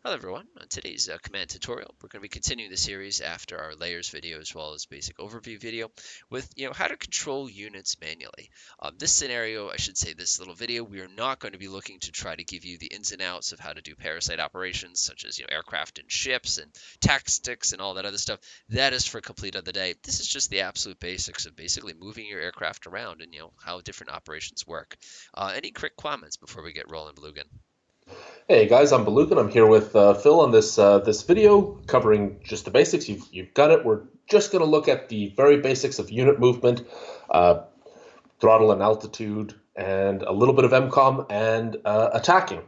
Hello everyone. On today's command tutorial, we're going to be continuing the series after our layers video as well as basic overview video with how to control units manually. This scenario, I should say this little video, we are not going to be looking to try to give you the ins and outs of how to do parasite operations such as aircraft and ships and tactics and all that other stuff. That is for complete other day. This is just the absolute basics of basically moving your aircraft around and how different operations work. Any quick comments before we get rolling, Baloogan? Hey guys, I'm Baloogan. I'm here with Phil on this video covering just the basics. You've got it. We're just going to look at the very basics of unit movement, uh, throttle and altitude, and a little bit of MCOM and attacking.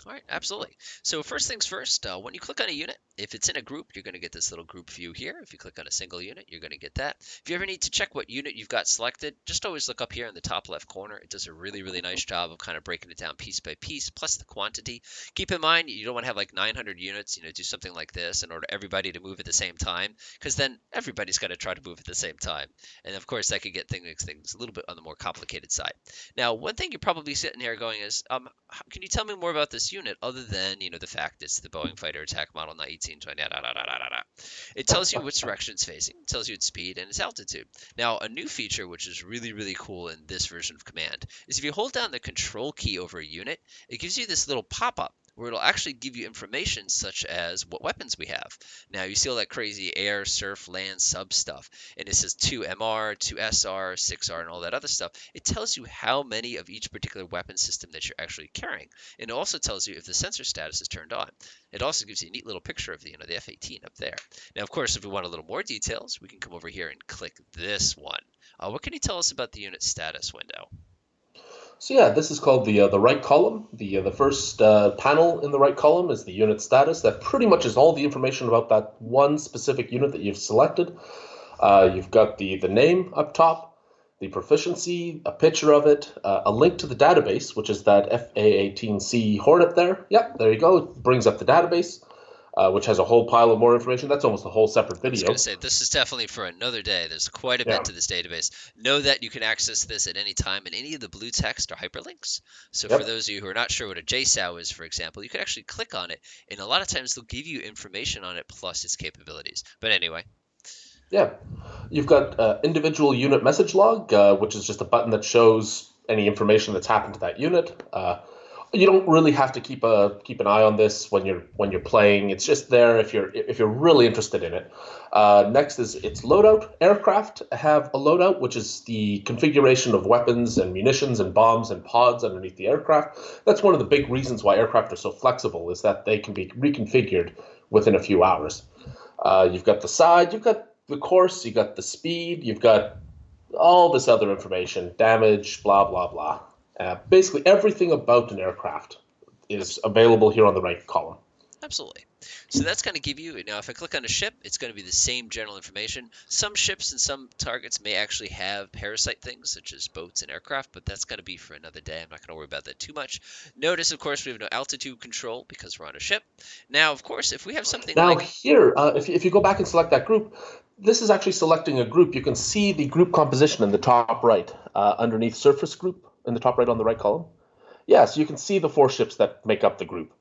All right, absolutely. So first things first, when you click on a unit, if it's in a group, you're going to get this little group view here. If you click on a single unit, you're going to get that. If you ever need to check what unit you've got selected, just always look up here in the top left corner. It does a really, really nice job of kind of breaking it down piece by piece, plus the quantity. Keep in mind, you don't want to have like 900 units, do something like this in order for everybody to move at the same time, because then everybody's got to try to move at the same time. And of course, that could get things a little bit on the more complicated side. Now, one thing you're probably sitting here going is, can you tell me more about this unit other than, the fact it's the Boeing fighter attack model 1820, da, da, da, da, da, da. It tells you which direction it's facing, it tells you its speed and its altitude. Now, a new feature, which is really, really cool in this version of Command, is if you hold down the control key over a unit, it gives you this little pop-up where it'll actually give you information such as what weapons we have. Now, you see all that crazy air, surf, land, sub stuff, and it says 2 MR, 2 SR, 6R, and all that other stuff. It tells you how many of each particular weapon system that you're actually carrying. And it also tells you if the sensor status is turned on. It also gives you a neat little picture of the F-18 up there. Now, of course, if we want a little more details, we can come over here and click this one. What can you tell us about the unit status window? So yeah, this is called the right column. The first panel in the right column is the unit status. That pretty much is all the information about that one specific unit that you've selected. You've got the name up top, the proficiency, a picture of it, a link to the database, which is that FA-18C Hornet there. Yep, there you go. It brings up the database, which has a whole pile of more information. That's almost a whole separate I was video. going to say, this is definitely for another day. There's quite a Yeah. bit to this database. Know that you can access this at any time in any of the blue text or hyperlinks. So for Yep. those of you who are not sure what a JSOW is, for example, you can actually click on it, and a lot of times they'll give you information on it plus its capabilities. But anyway, Yeah. You've got individual unit message log, which is just a button that shows any information that's happened to that unit. You don't really have to keep an eye on this when you're playing. It's just there if you're really interested in it. Next is its loadout. Aircraft have a loadout, which is the configuration of weapons and munitions and bombs and pods underneath the aircraft. That's one of the big reasons why aircraft are so flexible, is that they can be reconfigured within a few hours. You've got the side, you've got the course, you've got the speed, you've got all this other information, damage, blah, blah, blah. Basically, everything about an aircraft is available here on the right column. absolutely. So that's going to give you, now if I click on a ship, it's going to be the same general information. Some ships and some targets may actually have parasite things, such as boats and aircraft, but that's going to be for another day. I'm not going to worry about that too much. Notice, of course, we have no altitude control because we're on a ship. Now, of course, if we have something Now like, here, if you go back and select that group, this is actually selecting a group. You can see the group composition in the top right, underneath surface group in the top right on the right column. Yeah, so you can see the 4 ships that make up the group.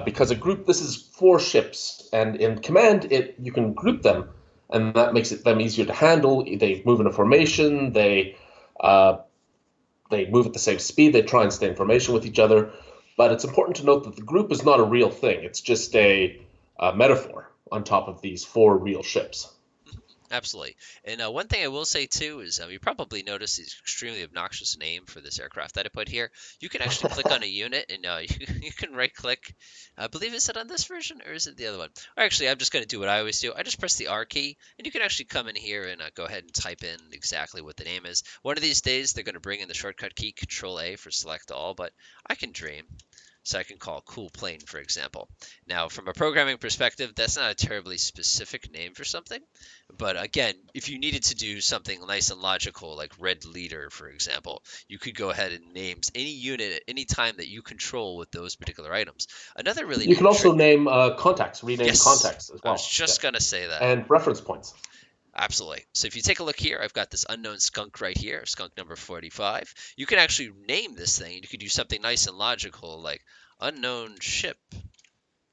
Because a group, this is 4 ships, and in command, you can group them, and that makes them easier to handle. They move in a formation. Uh, they move at the same speed. They try and stay in formation with each other. But it's important to note that the group is not a real thing. It's just a metaphor on top of these 4 real ships. absolutely. And one thing I will say too is you probably noticed the extremely obnoxious name for this aircraft that I put here. You can actually click on a unit and you can right click. I believe is it on this version or is it the other one? Or actually, I'm just going to do what I always do. I just press the R key and you can actually come in here and go ahead and type in exactly what the name is. One of these days, they're going to bring in the shortcut key Control A for select all, but I can dream. So I can call cool plane, for example. Now, from a programming perspective, that's not a terribly specific name for something. But again, if you needed to do something nice and logical, like red leader, for example, you could go ahead and name any unit at any time that you control with those particular items. Another really You can neat also trick. name contacts, rename Yes, contacts as I was well. Yeah. just going to say that. And reference points. Absolutely. So if you take a look here, I've got this unknown skunk right here, skunk number 45. You can actually name this thing. You could do something nice and logical like unknown ship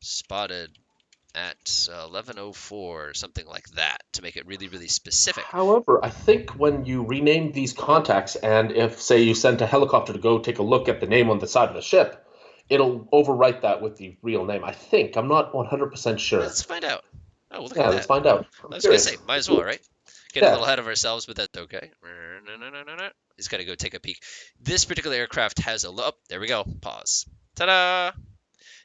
spotted at 11:04, something like that, to make it really, really specific. However, I think when you rename these contacts, and if, say, you sent a helicopter to go take a look at the name on the side of the ship, it'll overwrite that with the real name. I think. I'm not 100% sure. Let's find out. Oh, well, look at Yeah, let's that. find out. I'm I was gonna say, curious. might as well, right? Getting a Yeah, little ahead of ourselves, but that's okay. He's got to go take a peek. This particular aircraft has a oh, there we go. Pause. Ta-da!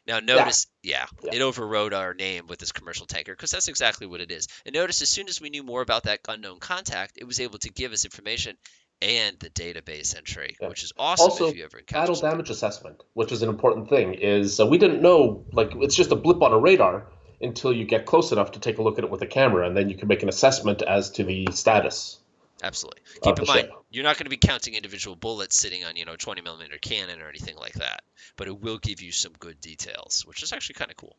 Now yeah, notice, yeah, yeah, it overrode our name with this commercial tanker because that's exactly what it is. And notice as soon as we knew more about that unknown contact, it was able to give us information and the database entry, yeah. which is awesome if Also, you ever encounter battle something. damage assessment, which is an important thing, is we didn't know, like, it's just a blip on a radar until you get close enough to take a look at it with a camera, and then you can make an assessment as to the status Absolutely. Keep of in the mind, ship. you're not going to be counting individual bullets sitting on, 20 millimeter cannon or anything like that, but it will give you some good details, which is actually kind of cool.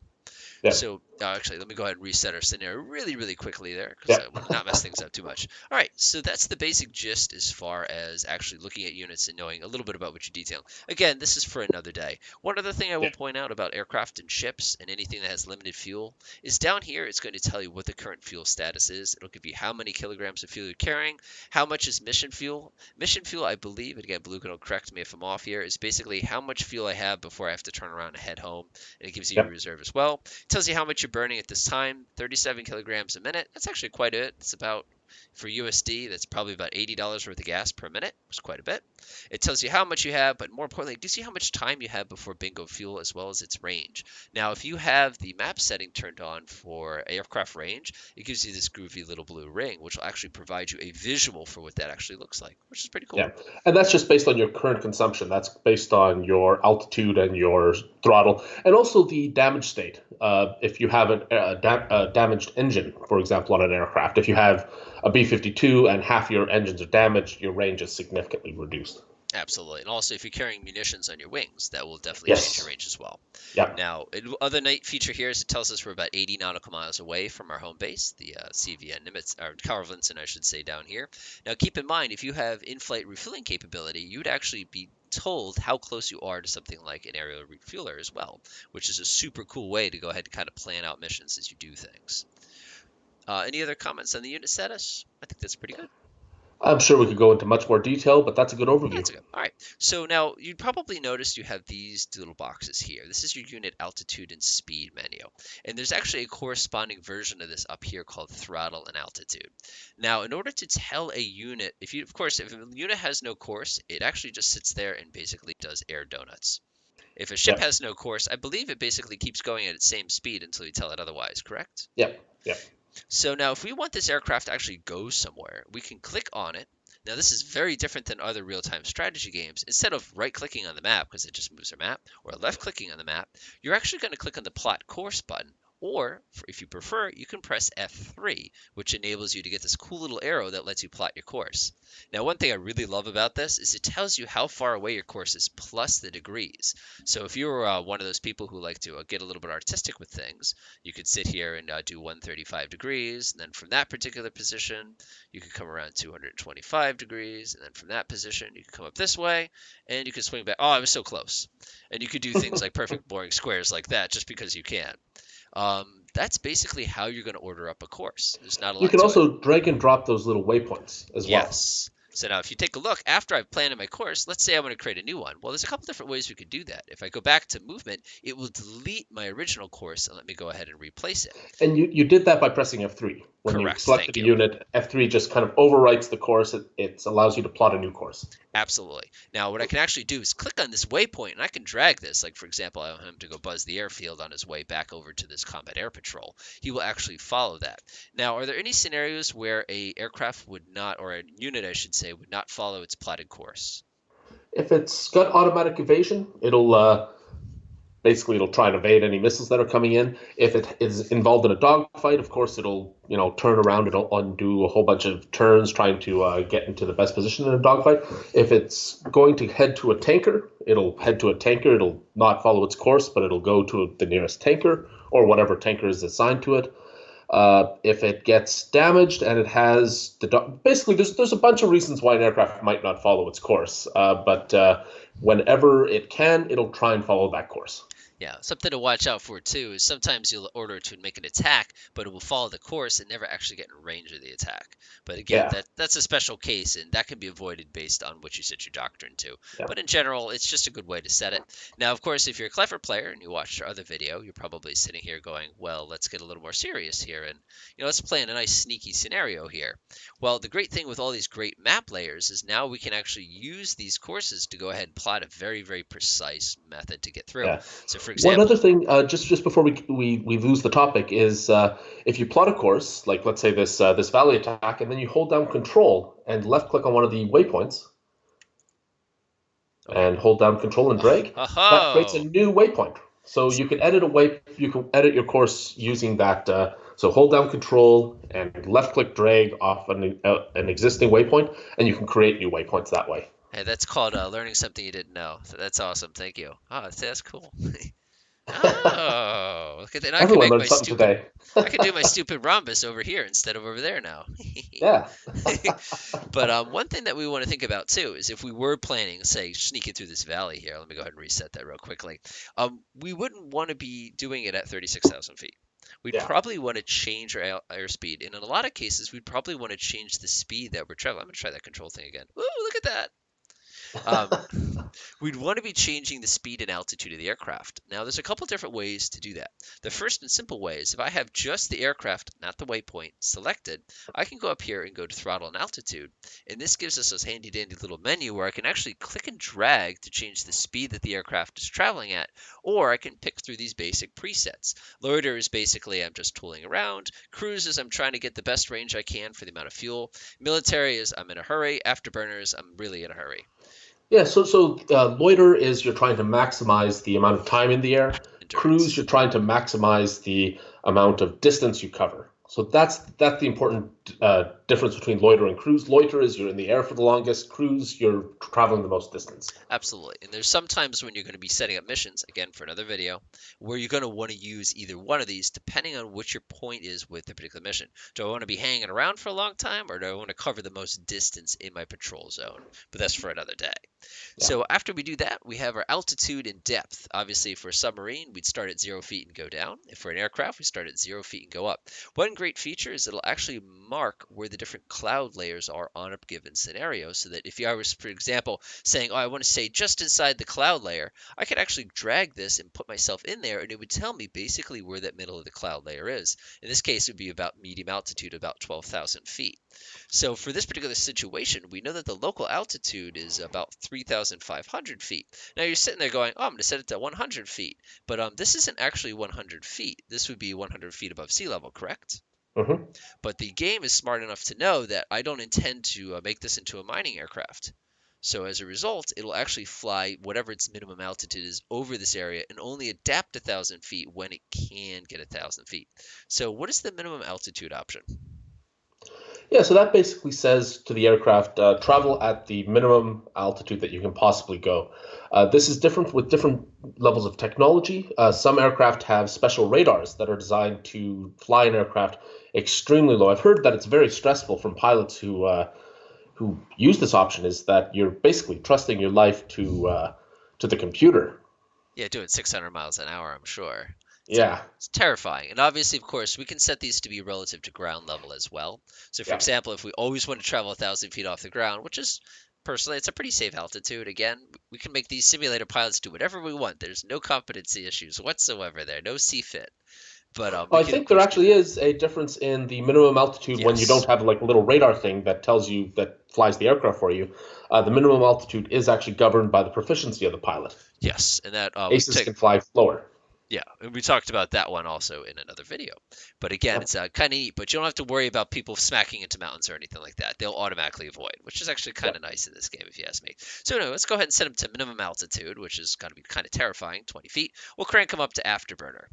Yeah, So actually, let me go ahead and reset our scenario really, really quickly there because yeah. I want to not mess things up too much. All right, so that's the basic gist as far as actually looking at units and knowing a little bit about what you detail. Again, this is for another day. One other thing I Yeah. will point out about aircraft and ships and anything that has limited fuel is down here it's going to tell you what the current fuel status is. It'll give you how many kilograms of fuel you're carrying, how much is mission fuel. Mission fuel, I believe, and again, Baloogan will correct me if I'm off here, is basically how much fuel I have before I have to turn around and head home, and it gives you a Yeah. reserve as well. Tells you how much you're burning at this time, 37 kilograms a minute. That's actually quite a bit. It's about, for USD, that's probably about $80 worth of gas per minute. It's quite a bit. It tells you how much you have, but more importantly, it gives you how much time you have before bingo fuel as well as its range. Now, if you have the map setting turned on for aircraft range, it gives you this groovy little blue ring, which will actually provide you a visual for what that actually looks like, which is pretty cool. Yeah, and that's just based on your current consumption. That's based on your altitude and your throttle, and also the damage state. If you have a damaged engine, for example, on an aircraft, if you have a B-52 and half your engines are damaged, your range is significantly reduced. Absolutely. And also, if you're carrying munitions on your wings, that will definitely change your Yes. range as well. Yeah. Now, other night feature here is it tells us we're about 80 nautical miles away from our home base, the CVN Nimitz, or Carvinson, I should say, down here. Now, keep in mind, if you have in-flight refueling capability, you would actually be told how close you are to something like an aerial refueler as well, which is a super cool way to go ahead and kind of plan out missions as you do things. Any other comments on the unit status? I think that's pretty good. I'm sure we could go into much more detail, but that's a good Yeah, overview. that's okay. All right. So now you probably noticed you have these little boxes here. This is your unit altitude and speed menu. And there's actually a corresponding version of this up here called throttle and altitude. Now, in order to tell a unit, if you, of course, if a unit has no course, it actually just sits there and basically does air donuts. If a ship Yeah. has no course, I believe it basically keeps going at its same speed until you tell it otherwise, correct? Yeah. Yeah. So now if we want this aircraft to actually go somewhere, we can click on it. Now this is very different than other real-time strategy games. Instead of right-clicking on the map, because it just moves our map, or left-clicking on the map, you're actually going to click on the plot course button. Or, if you prefer, you can press F3, which enables you to get this cool little arrow that lets you plot your course. Now, one thing I really love about this is it tells you how far away your course is plus the degrees. So if you're one of those people who like to get a little bit artistic with things, you could sit here and do 135 degrees, and then from that particular position, you could come around 225 degrees, and then from that position, you could come up this way, and you could swing back. Oh, I was so close. And you could do things like perfect boring squares like that just because you can. That's basically how you're going to order up a course. There's not a You lot can to it. also drag and drop those little waypoints as well. Yes. So now if you take a look, after I've planned my course, let's say I want to create a new one. Well, there's a couple different ways we could do that. If I go back to movement, it will delete my original course and let me go ahead and replace it. And you did that by pressing F3. When you Correct. selected Thank a you. unit, F3 just kind of overwrites the course. It allows you to plot a new course. Absolutely. Now, what I can actually do is click on this waypoint, and I can drag this. Like, for example, I want him to go buzz the airfield on his way back over to this combat air patrol. He will actually follow that. Now, are there any scenarios where a aircraft would not, or a unit, I should say, would not follow its plotted course? If it's got automatic evasion, it'll try and evade any missiles that are coming in. If it is involved in a dogfight, of course it'll turn around, it'll undo a whole bunch of turns trying to get into the best position in a dogfight. If it's going to head to a tanker, it'll head to a tanker. It'll not follow its course, but it'll go to the nearest tanker or whatever tanker is assigned to it. If it gets damaged and it has basically there's a bunch of reasons why an aircraft might not follow its course, but whenever it can, it'll try and follow that course. Yeah, something to watch out for too is sometimes you'll order it to make an attack, but it will follow the course and never actually get in range of the attack. But again, Yeah, that's a special case, and that can be avoided based on what you set your doctrine to. yeah, But in general, it's just a good way to set it. Now, of course, if you're a clever player and you watched our other video, you're probably sitting here going, "Well, let's get a little more serious here, and let's play in a nice sneaky scenario here." Well, the great thing with all these great map layers is now we can actually use these courses to go ahead and plot a very, very precise method to get through. yeah. So, for One other example, thing, just before we lose the topic, is if you plot a course, like let's say this valley attack, and then you hold down Control and left click on one of the waypoints, oh, and hold down Control and oh, drag, that creates a oh, new waypoint. So you can edit your course using that. So hold down Control and left click drag off an existing waypoint, and you can create new waypoints that way. hey, that's called learning something you didn't know. So that's awesome. Thank you. Oh, that's cool. Oh, look at that. Now I can Everyone make learned my something stupid. today. I can do my stupid rhombus over here instead of over there now. Yeah. But one thing that we want to think about too is if we were planning, say, sneaking through this valley here. Let me go ahead and reset that real quickly. We wouldn't want to be doing it at 36,000 feet. We'd Yeah. probably want to change our airspeed, and in a lot of cases, we'd probably want to change the speed that we're traveling. I'm gonna try that control thing again. Ooh, look at that! Um, we'd want to be changing the speed and altitude of the aircraft. Now, there's a couple different ways to do that. The first and simple way is if I have just the aircraft, not the waypoint, selected, I can go up here and go to throttle and altitude. And this gives us this handy dandy little menu where I can actually click and drag to change the speed that the aircraft is traveling at, or I can pick through these basic presets. Loiter is basically I'm just tooling around. Cruise is I'm trying to get the best range I can for the amount of fuel. Military is I'm in a hurry. Afterburners, I'm really in a hurry. Yeah, loiter is you're trying to maximize the amount of time in the air. Cruise, Endurance. you're trying to maximize the amount of distance you cover. So that's the important difference between loiter and cruise. Loiter is you're in the air for the longest. Cruise, you're traveling the most distance. Absolutely. And there's some times when you're going to be setting up missions, again, for another video, where you're going to want to use either one of these depending on what your point is with the particular mission. Do I want to be hanging around for a long time or do I want to cover the most distance in my patrol zone? But that's for another day. Yeah. So after we do that, we have our altitude and depth. Obviously, if we're a submarine, we'd start at 0 feet and go down. If we're an aircraft, we start at 0 feet and go up. One great feature is it'll actually mark where the different cloud layers are on a given scenario so that if I was, for example, saying, oh, I want to stay just inside the cloud layer, I could actually drag this and put myself in there and it would tell me basically where that middle of the cloud layer is. In this case, it would be about medium altitude, about 12,000 feet. So for this particular situation, we know that the local altitude is about 3,500 feet. Now you're sitting there going, oh, I'm going to set it to 100 feet. But this isn't actually 100 feet. This would be 100 feet above sea level, correct? Hmm. But the game is smart enough to know that I don't intend to make this into a mining aircraft. So as a result, it'll actually fly whatever its minimum altitude is over this area and only adapt 1,000 feet when it can get 1,000 feet. So what is the minimum altitude option? Yeah, so that basically says to the aircraft, travel at the minimum altitude that you can possibly go. This is different with different levels of technology. Some aircraft have special radars that are designed to fly an aircraft extremely low. I've heard that it's very stressful from pilots who use this option. Is that you're basically trusting your life to the computer. Yeah, doing 600 miles an hour, I'm sure. It's, Yeah, it's terrifying. And obviously, of course, we can set these to be relative to ground level as well. So, for yeah. example, if we always want to travel 1,000 feet off the ground, which is personally, it's a pretty safe altitude. Again, we can make these simulator pilots do whatever we want. There's no competency issues whatsoever there, no CFIT. But we I can, of think there course, do actually that. is a difference in the minimum altitude when you don't Yes. have like a little radar thing that tells you that flies the aircraft for you. The minimum altitude is actually governed by the proficiency of the pilot. Yes. And that we Aces take. can fly slower. Yeah, and we talked about that one also in another video. But again, Yep. it's kind of neat, but you don't have to worry about people smacking into mountains or anything like that. They'll automatically avoid, which is actually kind Yep. of nice in this game, if you ask me. So, no, let's go ahead and set them to minimum altitude, which is going to be kind of terrifying, 20 feet. We'll crank them up to afterburner.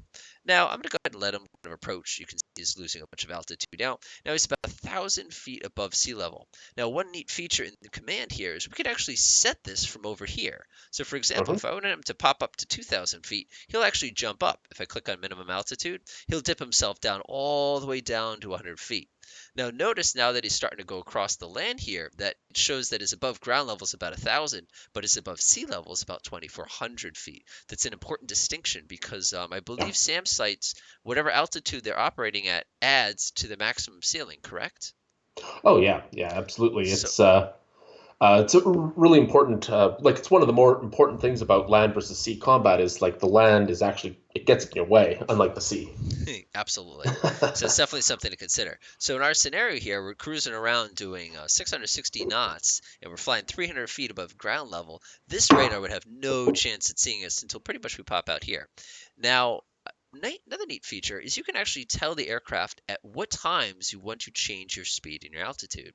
Now, I'm going to go ahead and let him kind of approach. You can see he's losing a bunch of altitude now he's about 1,000 feet above sea level. Now, one neat feature in the command here is we could actually set this from over here. So, for example, Hmm. if I wanted him to pop up to 2,000 feet, he'll actually jump up. If I click on minimum altitude, he'll dip himself down all the way down to 100 feet. Now notice now that he's starting to go across the land here that it shows that his above ground level is about 1,000, but his above sea level is about 2,400 feet. That's an important distinction because I believe SAM sites, whatever altitude they're operating at, adds to the maximum ceiling, correct? Oh yeah, yeah, absolutely. So It's a really important, like it's one of the more important things about land versus sea combat is like the land is actually, it gets in your way, unlike the sea. absolutely. So it's definitely something to consider. So in our scenario here, we're cruising around doing 660 knots and we're flying 300 feet above ground level. This radar would have no chance at seeing us until pretty much we pop out here. Now, another neat feature is you can actually tell the aircraft at what times you want to change your speed and your altitude.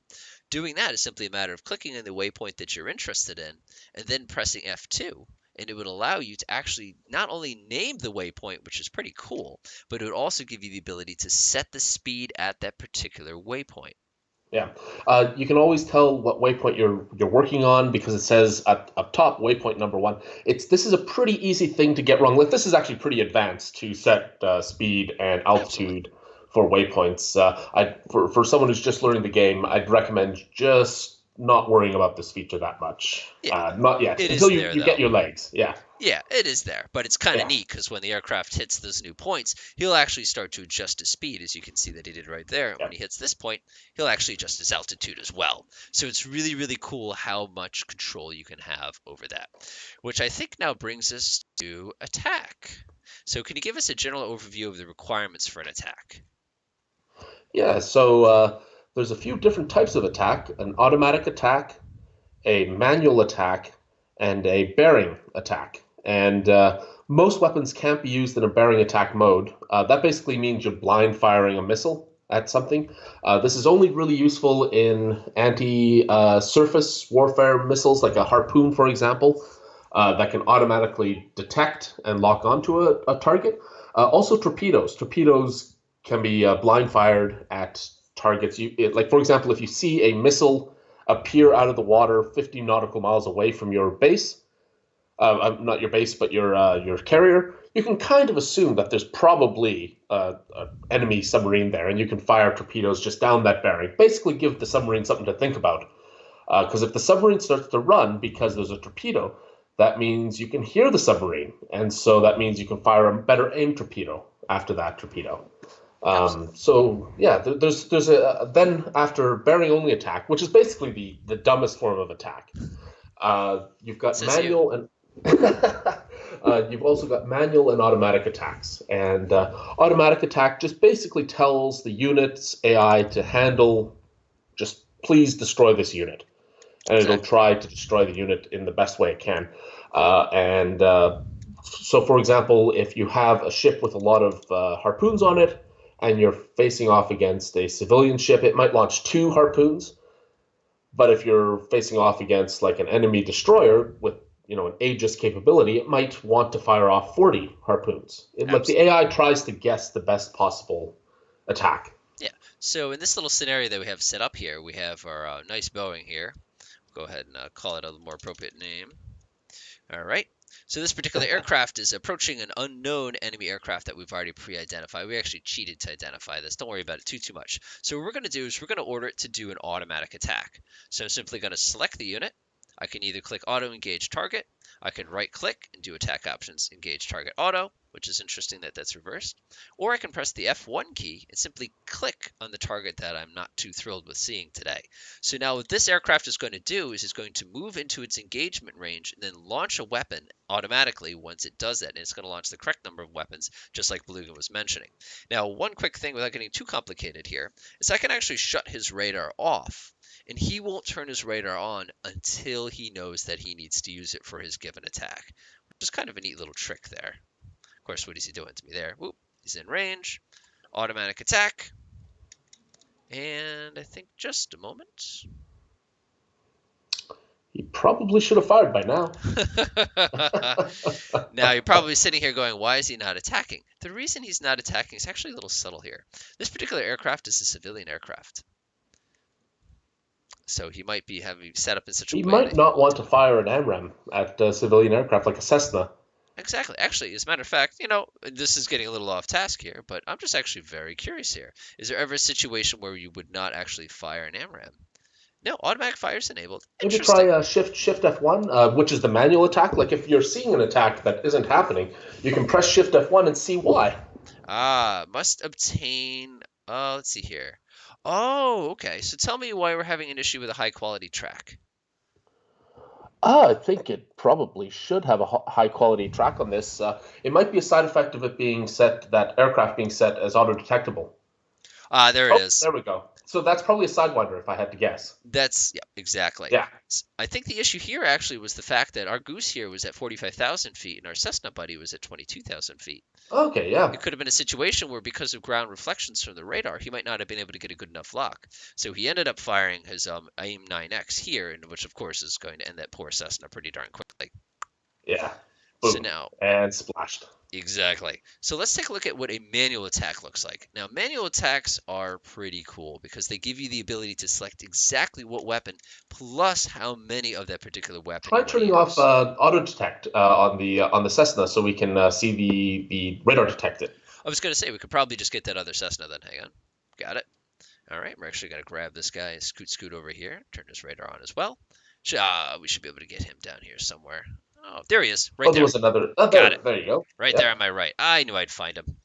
Doing that is simply a matter of clicking on the waypoint that you're interested in and then pressing F2. And it would allow you to actually not only name the waypoint, which is pretty cool, but it would also give you the ability to set the speed at that particular waypoint. Yeah, you can always tell what waypoint you're working on because it says at up top waypoint number one. This is a pretty easy thing to get wrong. Like this is actually pretty advanced to set speed and Absolutely. altitude for waypoints. For someone who's just learning the game, I'd recommend just not worrying about this feature that much. Yeah, Not yet it until is you there you get though. your legs. Yeah, Yeah, it is there, but it's kind of yeah, neat because when the aircraft hits those new points, he'll actually start to adjust his speed, as you can see that he did right there. yeah. When he hits this point, he'll actually adjust his altitude as well. So it's really, really cool how much control you can have over that, which I think now brings us to attack. So can you give us a general overview of the requirements for an attack? Yeah, so there's a few different types of attack: an automatic attack, a manual attack, and a bearing attack. And most weapons can't be used in a bearing attack mode. That basically means you're blind firing a missile at something. This is only really useful in anti-surface warfare missiles, like a Harpoon, for example, that can automatically detect and lock onto a target. Also, torpedoes. Torpedoes can be blind fired at targets. Like, for example, if you see a missile appear out of the water 50 nautical miles away from your base, not your base, but your carrier, you can kind of assume that there's probably an enemy submarine there, and you can fire torpedoes just down that bearing. Basically, give the submarine something to think about. Because if the submarine starts to run because there's a torpedo, that means you can hear the submarine, and so that means you can fire a better aim torpedo after that torpedo. Absolutely. So yeah, there's a then after bearing only attack, which is basically the dumbest form of attack. You've got Says you. manual and you've also got manual and automatic attacks. And automatic attack just basically tells the unit's AI to handle, just please destroy this unit, and it'll Exactly. try to destroy the unit in the best way it can. And so, for example, if you have a ship with a lot of harpoons on it, and you're facing off against a civilian ship, it might launch two harpoons. But if you're facing off against like an enemy destroyer with an Aegis capability, it might want to fire off 40 harpoons. Like the Absolutely. AI tries to guess the best possible attack. Yeah. So in this little scenario that we have set up here, we have our nice Boeing here. Go ahead and call it a more appropriate name. All right. So this particular aircraft is approaching an unknown enemy aircraft that we've already pre-identified. We actually cheated to identify this. Don't worry about it too much. So what we're going to do is we're going to order it to do an automatic attack. So I'm simply going to select the unit. I can either click auto engage target. I can right click and do attack options engage target auto, which is interesting that that's reversed. Or I can press the F1 key and simply click on the target that I'm not too thrilled with seeing today. So now what this aircraft is going to do is it's going to move into its engagement range and then launch a weapon automatically once it does that. And it's going to launch the correct number of weapons, just like Baloogan was mentioning. Now, one quick thing without getting too complicated here is I can actually shut his radar off. And he won't turn his radar on until he knows that he needs to use it for his given attack, which is kind of a neat little trick there. Of course, what is he doing to me there? Whoop, he's in range. Automatic attack. And I think just a moment. He probably should have fired by now. Now you're probably sitting here going, why is he not attacking? The reason he's not attacking is actually a little subtle here. This particular aircraft is a civilian aircraft. So he might be having set up in such a He way might that he not won't. want to fire an AMRAAM at civilian aircraft like a Cessna. Exactly. Actually, as a matter of fact, this is getting a little off task here, but I'm just actually very curious here. Is there ever a situation where you would not actually fire an AMRAM? No, automatic fire is enabled. Maybe Interesting. try Shift F1, which is the manual attack. Like if you're seeing an attack that isn't happening, you can press Shift F1 and see why. Must obtain. Let's see here. Oh, okay. So tell me why we're having an issue with a high quality track. I think it probably should have a high quality track on this. It might be a side effect of it being set, that aircraft being set as auto detectable. There it Oh, is. there we go. So that's probably a Sidewinder if I had to guess. Yeah, exactly. Yeah. I think the issue here actually was the fact that our Goose here was at 45,000 feet and our Cessna buddy was at 22,000 feet. Okay, yeah. It could have been a situation where, because of ground reflections from the radar, he might not have been able to get a good enough lock. So he ended up firing his AIM 9X here, which of course is going to end that poor Cessna pretty darn quickly. Yeah. So Boom. now, And splashed. exactly. So let's take a look at what a manual attack looks like. Now, manual attacks are pretty cool because they give you the ability to select exactly what weapon, plus how many of that particular weapon Try you want to turning off use. auto detect on the Cessna so we can see the radar detect it. I was going to say, we could probably just get that other Cessna then. Hang on. Got it. All right, we're actually going to grab this guy and scoot over here. Turn his radar on as well. We should be able to get him down here somewhere. Oh, there he is, right Oh, there there. was another. Oh, Got it. there you go. Right Yeah. there on my right. I knew I'd find him.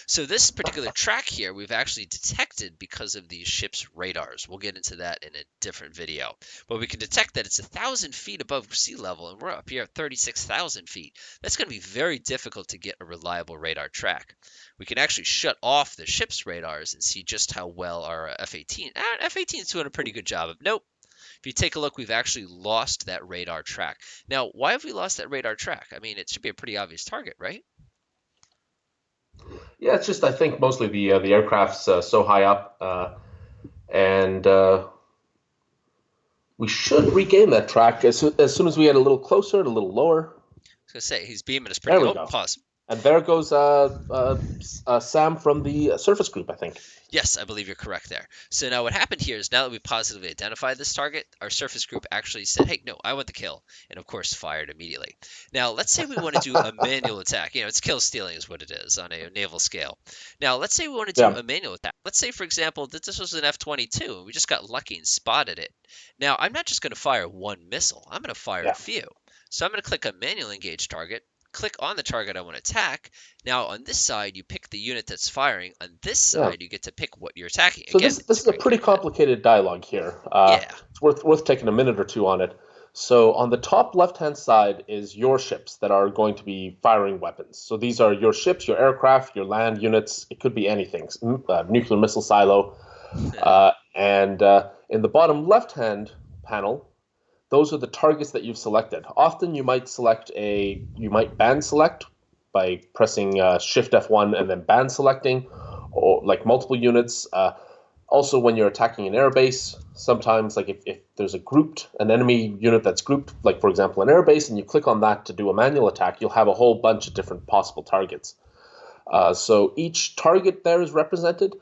So this particular track here, we've actually detected because of these ship's radars. We'll get into that in a different video. But we can detect that it's 1,000 feet above sea level, and we're up here at 36,000 feet. That's going to be very difficult to get a reliable radar track. We can actually shut off the ship's radars and see just how well our F-18. F-18 is doing a pretty good job of. Nope. If you take a look, we've actually lost that radar track. Now, why have we lost that radar track? I mean, it should be a pretty obvious target, right? Yeah, it's just I think mostly the aircraft's so high up, and we should regain that track as soon as we get a little closer and a little lower. I was going to say, he's beaming us There pretty. we Oh, go. pause. And there goes Sam from the surface group, I think. Yes, I believe you're correct there. So now what happened here is, now that we positively identified this target, our surface group actually said, hey, no, I want the kill, and of course fired immediately. Now, let's say we want to do a manual attack. It's kill stealing is what it is on a naval scale. Now, let's say we want to do Yeah. a manual attack. Let's say, for example, that this was an F-22, and we just got lucky and spotted it. Now, I'm not just going to fire one missile. I'm going to fire a Yeah. few. So I'm going to click on manual engage target, click on the target I want to attack. Now on this side, you pick the unit that's firing. On this side, you get to pick what you're attacking. So Again, this is a pretty complicated dialogue here. Yeah. It's worth taking a minute or two on it. So on the top left-hand side is your ships that are going to be firing weapons. So these are your ships, your aircraft, your land units. It could be anything. Nuclear missile silo. And in the bottom left-hand panel, those are the targets that you've selected. Often you might band select by pressing Shift F1 and then band selecting, or like multiple units. Also, when you're attacking an airbase, sometimes like if there's an enemy unit that's grouped, like for example an airbase, and you click on that to do a manual attack, you'll have a whole bunch of different possible targets. So each target there is represented.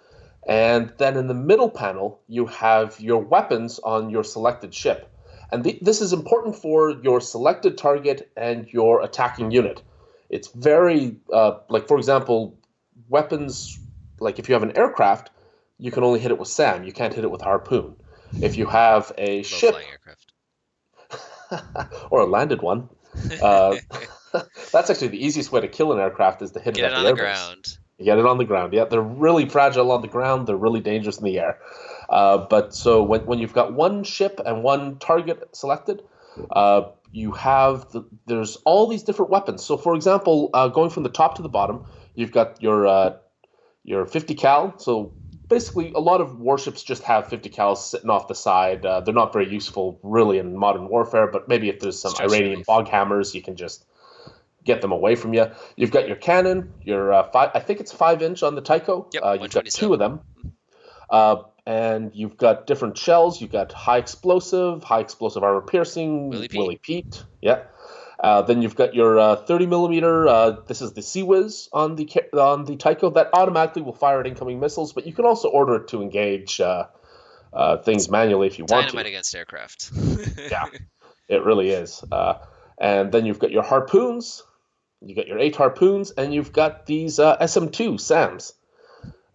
And then in the middle panel, you have your weapons on your selected ship. And this is important for your selected target and your attacking unit. It's very, like, for example, weapons, like if you have an aircraft, you can only hit it with SAM. You can't hit it with Harpoon. If you have a ship, flying aircraft. or a landed one, that's actually the easiest way to kill an aircraft is to hit Get it it at on the the airbase. ground. You get it on the ground. Yeah, they're really fragile on the ground. They're really dangerous in the air. But so when you've got one ship and one target selected, there's all these different weapons. So for example, going from the top to the bottom, you've got your 50 cal. So basically, a lot of warships just have 50 cals sitting off the side. They're not very useful really in modern warfare, but maybe if there's some Stress Iranian relief. bog hammers, you can just get them away from you. You've got your cannon, your I think it's 5-inch on the Tycho. Yep, You've got 2 of 127. them. And you've got different shells. You've got high explosive armor piercing, Willie Pete. Yeah. Then you've got your 30 millimeter. This is the Sea Whiz on the Tycho that automatically will fire at incoming missiles, but you can also order it to engage things manually if you want to. Dynamite against aircraft. Yeah, it really is. And then you've got your Harpoons. You got your 8 Harpoons, and you've got these SM2 SAMs.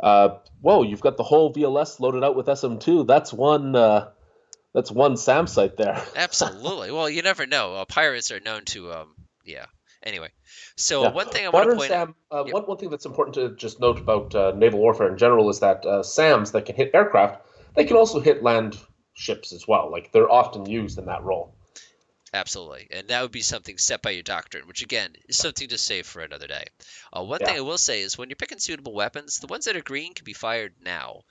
Whoa, you've got the whole VLS loaded out with SM2. That's one SAM site there. Absolutely. Well, you never know. Pirates are known to, yeah. Anyway, so Yeah, one thing I want to modern point out. SAM. Yep, One thing that's important to just note about naval warfare in general is that SAMs that can hit aircraft, they can also hit land ships as well. Like they're often used in that role. absolutely. And that would be something set by your doctrine, which again is something to save for another day. One thing Yeah, I will say is when you're picking suitable weapons, the ones that are green can be fired now.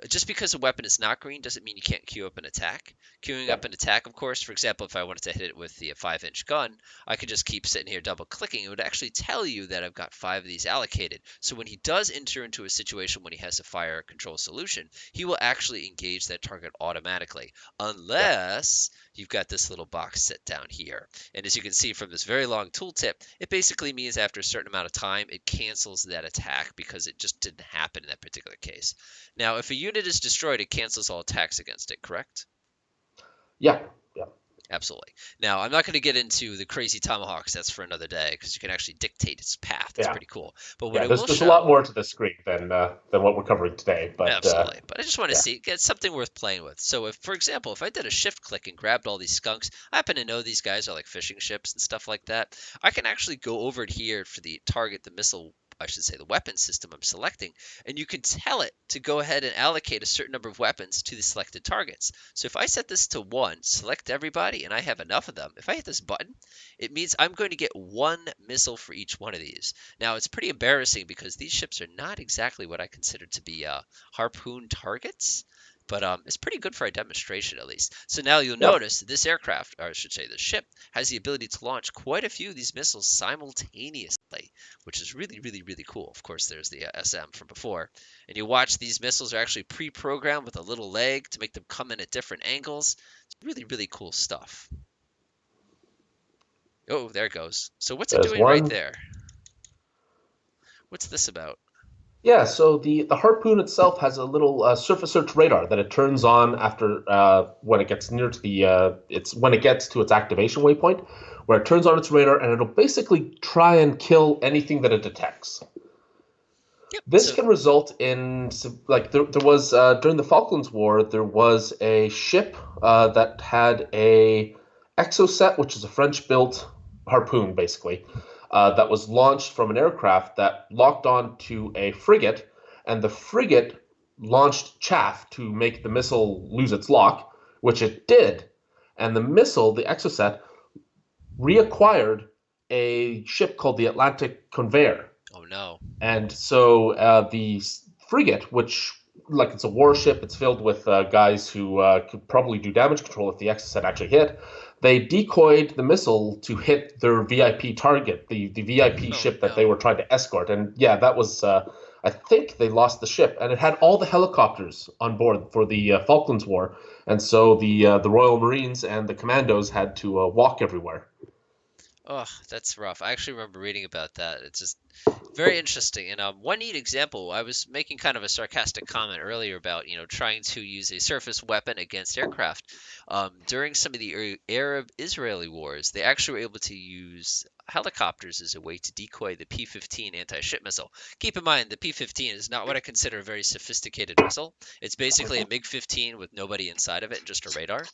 Just because a weapon is not green doesn't mean you can't queue up an attack. Queuing yeah, up an attack, of course, for example, if I wanted to hit it with the 5-inch gun, I could just keep sitting here double clicking. It would actually tell you that I've got 5 of these allocated. So when he does enter into a situation when he has a fire control solution, he will actually engage that target automatically, yeah. unless you've got this little box set down here. And as you can see from this very long tooltip, it basically means after a certain amount of time, it cancels that attack because it just didn't happen in that particular case. Now, if a unit is destroyed, it cancels all attacks against it, correct? Yeah, yeah, Absolutely. Now, I'm not going to get into the crazy tomahawks. That's for another day because you can actually dictate its path. It's yeah, pretty cool. But what yeah. I There's will there's a lot show. more to this screen than what we're covering today. But Absolutely. But I just want to yeah, see, get something worth playing with. So if, for example, if I did a shift click and grabbed all these skunks, I happen to know these guys are like fishing ships and stuff like that. I can actually go over here for the target, the missile, I should say the weapon system I'm selecting, and you can tell it to go ahead and allocate a certain number of weapons to the selected targets. So if I set this to 1, select everybody, and I have enough of them, if I hit this button, it means I'm going to get 1 missile for each one of these. Now, it's pretty embarrassing because these ships are not exactly what I consider to be harpoon targets, but it's pretty good for a demonstration at least. So now you'll yeah. notice this aircraft, or I should say the ship, has the ability to launch quite a few of these missiles simultaneously, which is really, really, really cool. Of course, there's the SM from before. And you watch these missiles are actually pre-programmed with a little leg to make them come in at different angles. It's really, really cool stuff. Oh, there it goes. So what's it There's doing right one. there? What's this about? Yeah, so the Harpoon itself has a little surface search radar that it turns on after when it gets near to the it's when it gets to its activation waypoint, where it turns on its radar and it'll basically try and kill anything that it detects. Yep. This So can result in like there was during the Falklands War there was a ship that had a Exocet, which is a French-built harpoon, basically, that was launched from an aircraft that locked on to a frigate, and the frigate launched chaff to make the missile lose its lock, which it did, and the missile, the Exocet, reacquired a ship called the Atlantic Conveyor, oh no. and so the frigate, which like it's a warship, it's filled with guys who could probably do damage control if the Exus had actually hit. They decoyed the missile to hit their VIP target, the VIP Oh ship that they no. were trying to escort. And yeah, that was, I think they lost the ship. And it had all the helicopters on board for the Falklands War. And so the Royal Marines and the commandos had to walk everywhere. Oh, that's rough. I actually remember reading about that. It's just very interesting. And one neat example, I was making kind of a sarcastic comment earlier about, trying to use a surface weapon against aircraft. During some of the Arab-Israeli wars, they actually were able to use helicopters as a way to decoy the P-15 anti-ship missile. Keep in mind, the P-15 is not what I consider a very sophisticated missile. It's basically a MiG-15 with nobody inside of it, just a radar.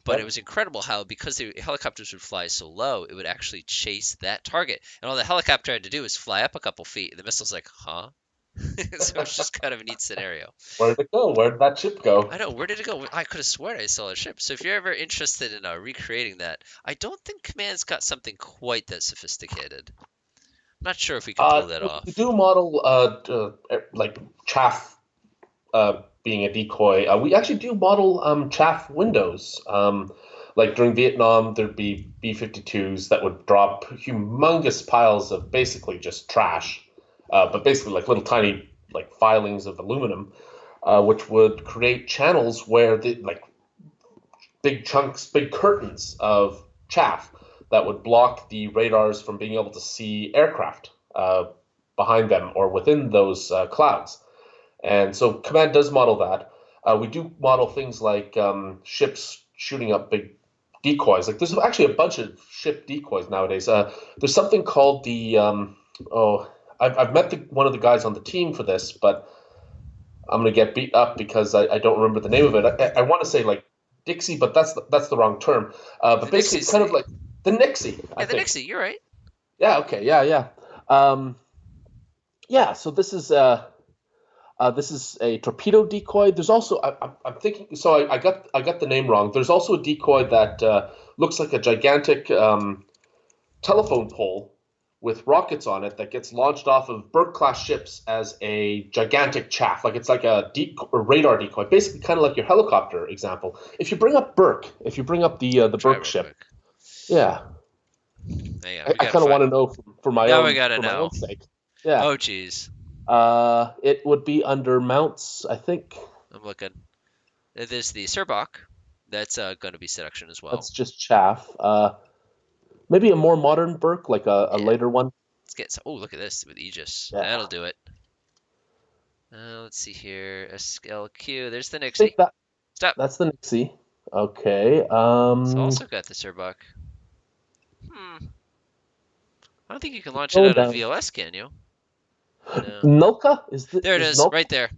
But it Yep. was incredible how, because the helicopters would fly so low, it would actually chase that target. And all the helicopter had to do was fly up a couple feet. And the missile's like, huh? So it's just kind of a neat scenario. Where did it go? Where did that ship I go? know, where did it go? I could have sworn I saw a ship. So if you're ever interested in recreating that, I don't think Command's got something quite that sophisticated. I'm not sure if we could pull that We off. do model like chaff being a decoy. We actually do model chaff windows. Like during Vietnam, there'd be B-52s that would drop humongous piles of basically just trash, but basically like little tiny like filings of aluminum, which would create channels where the like big chunks, big curtains of chaff that would block the radars from being able to see aircraft behind them or within those clouds. And so Command does model that. We do model things like ships shooting up big decoys. Like there's actually a bunch of ship decoys nowadays. There's something called the oh, I've met one of the guys on the team for this, but I'm gonna get beat up because I don't remember the name of it. I want to say like Dixie, but that's the wrong term. But The basically, it's Nixie's kind of like the Nixie, I yeah, the think. Nixie. You're right. Yeah. Okay. Yeah. Yeah. Um, yeah. So this is a torpedo decoy. There's also I'm thinking. So I got the name wrong. There's also a decoy that looks like a gigantic telephone pole with rockets on it that gets launched off of Burke class ships as a gigantic chaff. Like it's like a radar decoy, basically kind of like your helicopter example. If you bring up Burke, if you bring up the Try it Burke real ship, quick. yeah, Hang on, I we gotta kind of find. want to know for my Now we own gotta know. sake. Yeah, Oh, geez. it would be under mounts, I think. I'm looking. There's the Serbok. That's gonna be seduction as well. That's just chaff. Maybe a more modern Burke, like a Yeah. later one. Let's get. Oh, look at this with Aegis. That'll Yeah, do it. Let's see here. SLQ. There's the I think Nixie. that Stop. that's the Nixie. Okay. It's also got the Serbok. Hmm. I don't think you can launch it Going out of down. VLS, can you? No. Nulka There it is is, Nulka. right there.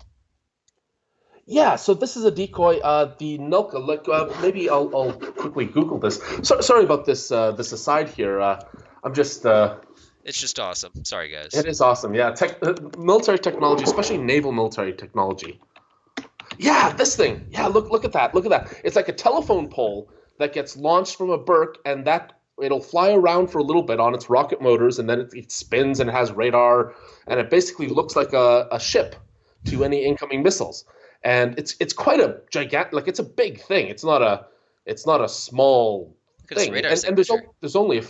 Yeah, so this is a decoy. The Nulka. Look, maybe I'll quickly Google this. Sorry about this aside here. I'm just. It's just awesome. Sorry, guys. It is awesome. Yeah, military technology, especially naval military technology. Yeah, this thing. Yeah, look at that. Look at that. It's like a telephone pole that gets launched from a Burke, and that it'll fly around for a little bit on its rocket motors, and then it spins and has radar, and it basically looks like a ship to any incoming missiles. And it's quite a gigantic, like it's a big thing. It's not a small Look at its thing. radar And signature. there's only a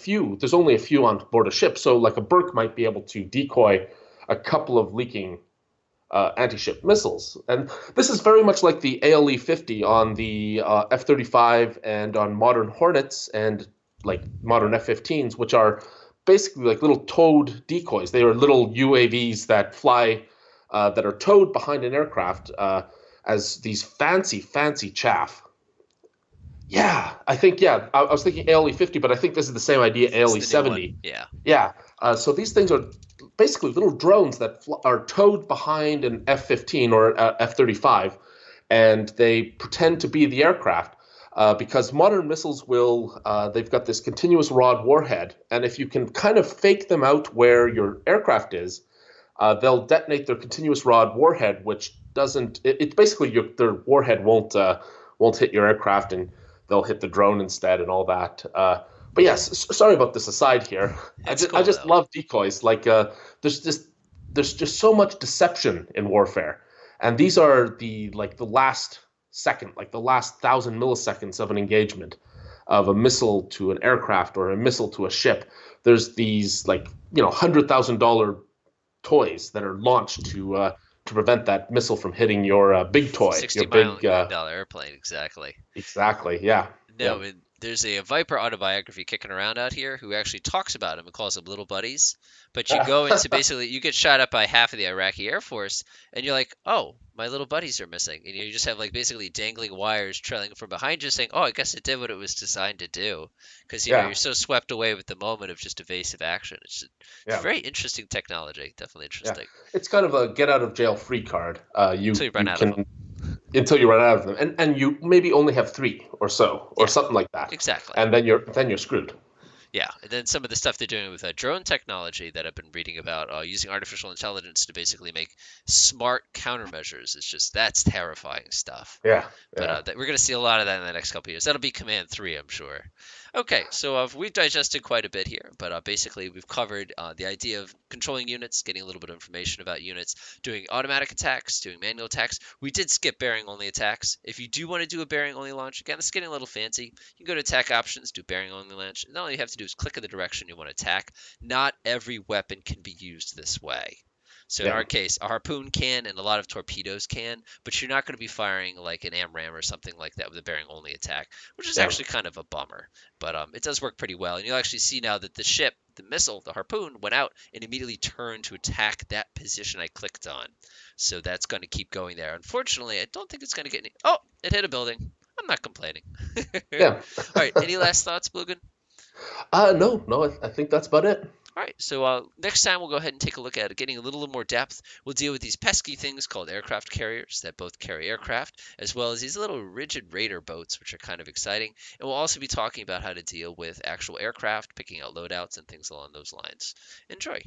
few on board a ship. So like a Burke might be able to decoy a couple of leaking anti-ship missiles. And this is very much like the ALE 50 on the F-35 and on modern Hornets and like modern F-15s, which are basically like little towed decoys. They are little UAVs that fly, that are towed behind an aircraft as these fancy chaff. Yeah, I think, yeah, I was thinking ALE 50, but I think this is the same idea, It's ALE the new one. 70. Yeah. Yeah, so these things are basically little drones that are towed behind an F-15 or F-35, and they pretend to be the aircraft. Because modern missiles they've got this continuous rod warhead, and if you can kind of fake them out where your aircraft is, they'll detonate their continuous rod warhead, which doesn't. It's basically their warhead won't hit your aircraft, and they'll hit the drone instead, and all that. But yes, sorry about this aside here. I It's just I cool just though. love decoys. Like there's just so much deception in warfare, and these are the last second, like the last 1,000 milliseconds of an engagement, of a missile to an aircraft or a missile to a ship. There's these like $100,000 toys that are launched to prevent that missile from hitting your big toy, your 60 big million dollar airplane, exactly. exactly, yeah, yeah, No, there's a Viper autobiography kicking around out here who actually talks about him and calls them little buddies. But you go into basically, you get shot up by half of the Iraqi Air Force, and you're like, oh, my little buddies are missing. And you just have like basically dangling wires trailing from behind you saying, oh, I guess it did what it was designed to do. Because, yeah, you're so swept away with the moment of just evasive action. It's yeah, very interesting technology. Definitely yeah. interesting. It's kind of a get out of jail free card. Until You you run you out of them. can until you run out of them, and you maybe only have three or so or Yeah, something like that, exactly. and then you're screwed. Yeah, and then some of the stuff they're doing with drone technology that I've been reading about, using artificial intelligence to basically make smart countermeasures. It's just that's terrifying stuff. Yeah, But yeah, we're going to see a lot of that in the next couple of years. That'll be Command 3, I'm sure. Okay, so we've digested quite a bit here, but basically we've covered the idea of controlling units, getting a little bit of information about units, doing automatic attacks, doing manual attacks. We did skip bearing-only attacks. If you do want to do a bearing-only launch, again, this is getting a little fancy. You can go to attack options, do bearing-only launch, and all you have to do is click in the direction you want to attack. Not every weapon can be used this way. So in yeah, our case, a harpoon can and a lot of torpedoes can, but you're not going to be firing like an AMRAAM or something like that with a bearing only attack, which is yeah, actually kind of a bummer. But it does work pretty well. And you'll actually see now that the ship, the missile, the harpoon, went out and immediately turned to attack that position I clicked on. So that's going to keep going there. Unfortunately, I don't think it's going to get any. Oh, it hit a building. I'm I'm not complaining. All Yeah. right, any last thoughts, Blugan? No, I think that's about it. All right, so next time we'll go ahead and take a look at getting a little more depth. We'll deal with these pesky things called aircraft carriers that both carry aircraft, as well as these little rigid raider boats, which are kind of exciting. And we'll also be talking about how to deal with actual aircraft, picking out loadouts, and things along those lines. Enjoy.